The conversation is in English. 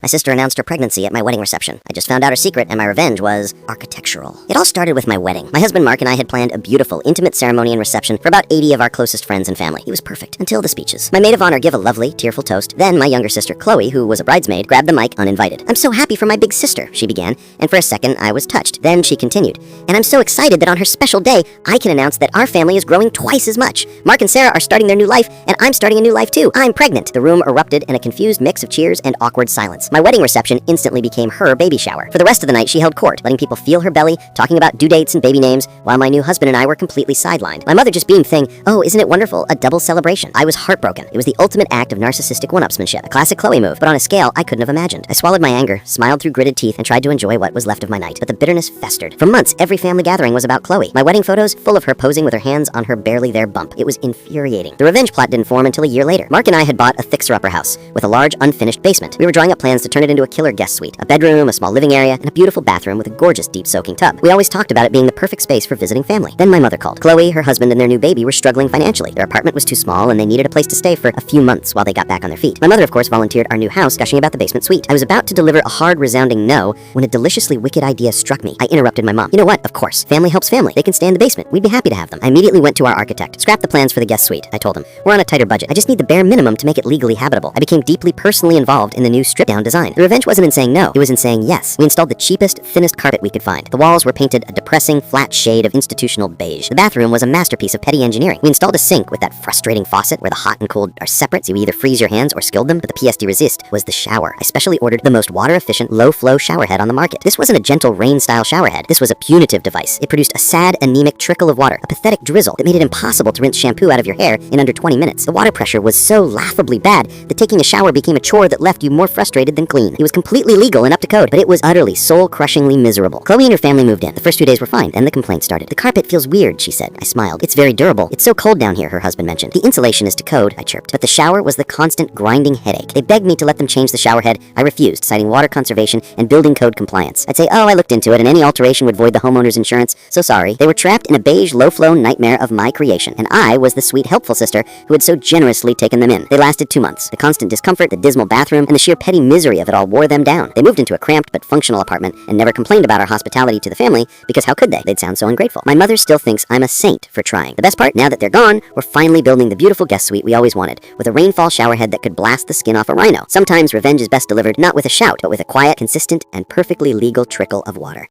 My sister announced her pregnancy at my wedding reception. I just found out her secret, and my revenge was architectural. It all started with my wedding. My husband Mark and I had planned a beautiful, intimate ceremony and reception for about 80 of our closest friends and family. It was perfect, until the speeches. My maid of honor gave a lovely, tearful toast. Then my younger sister Chloe, who was a bridesmaid, grabbed the mic uninvited. "I'm so happy for my big sister," she began, and for a second I was touched. Then she continued, "And I'm so excited that on her special day, I can announce that our family is growing twice as much. Mark and Sarah are starting their new life, and I'm starting a new life too. I'm pregnant." The room erupted in a confused mix of cheers and awkward silence. My wedding reception instantly became her baby shower. For the rest of the night, she held court, letting people feel her belly, talking about due dates and baby names, while my new husband and I were completely sidelined. My mother just beamed, saying, "Oh, isn't it wonderful? A double celebration." I was heartbroken. It was the ultimate act of narcissistic one-upsmanship, a classic Chloe move, but on a scale I couldn't have imagined. I swallowed my anger, smiled through gritted teeth, and tried to enjoy what was left of my night. But the bitterness festered. For months, every family gathering was about Chloe. My wedding photos, full of her posing with her hands on her barely there bump. It was infuriating. The revenge plot didn't form until a year later. Mark and I had bought a fixer-upper house with a large, unfinished basement. We were drawing up plans to turn it into a killer guest suite, a bedroom, a small living area, and a beautiful bathroom with a gorgeous deep soaking tub. We always talked about it being the perfect space for visiting family. Then my mother called. Chloe, her husband, and their new baby were struggling financially. Their apartment was too small, and they needed a place to stay for a few months while they got back on their feet. My mother, of course, volunteered our new house, gushing about the basement suite. I was about to deliver a hard, resounding no when a deliciously wicked idea struck me. I interrupted my mom. "You know what? Of course. Family helps family. They can stay in the basement. We'd be happy to have them." I immediately went to our architect. "Scrap the plans for the guest suite," I told him. "We're on a tighter budget. I just need the bare minimum to make it legally habitable." I became deeply personally involved in the new stripped-down design. The revenge wasn't in saying no. It was in saying yes. We installed the cheapest, thinnest carpet we could find. The walls were painted a depressing, flat shade of institutional beige. The bathroom was a masterpiece of petty engineering. We installed a sink with that frustrating faucet where the hot and cold are separate, so you either freeze your hands or scald them, but the pièce de résiste was the shower. I specially ordered the most water-efficient, low-flow shower head on the market. This wasn't a gentle rain-style shower head. This was a punitive device. It produced a sad, anemic trickle of water, a pathetic drizzle that made it impossible to rinse shampoo out of your hair in under 20 minutes. The water pressure was so laughably bad that taking a shower became a chore that left you more frustrated than clean. It was completely legal and up to code, but it was utterly, soul-crushingly miserable. Chloe and her family moved in. The first few days were fine, then the complaints started. "The carpet feels weird," she said. I smiled. "It's very durable. It's so cold down here," her husband mentioned. "The insulation is to code," I chirped. But the shower was the constant grinding headache. They begged me to let them change the shower head. I refused, citing water conservation and building code compliance. I'd say, "Oh, I looked into it, and any alteration would void the homeowner's insurance, so sorry." They were trapped in a beige, low-flow nightmare of my creation, and I was the sweet, helpful sister who had so generously taken them in. They lasted 2 months. The constant discomfort, the dismal bathroom, and the sheer petty misery of it all wore them down. They moved into a cramped but functional apartment and never complained about our hospitality to the family, because how could they? They'd sound so ungrateful. My mother still thinks I'm a saint for trying. The best part, now that they're gone, we're finally building the beautiful guest suite we always wanted, with a rainfall shower head that could blast the skin off a rhino. Sometimes revenge is best delivered not with a shout, but with a quiet, consistent, and perfectly legal trickle of water.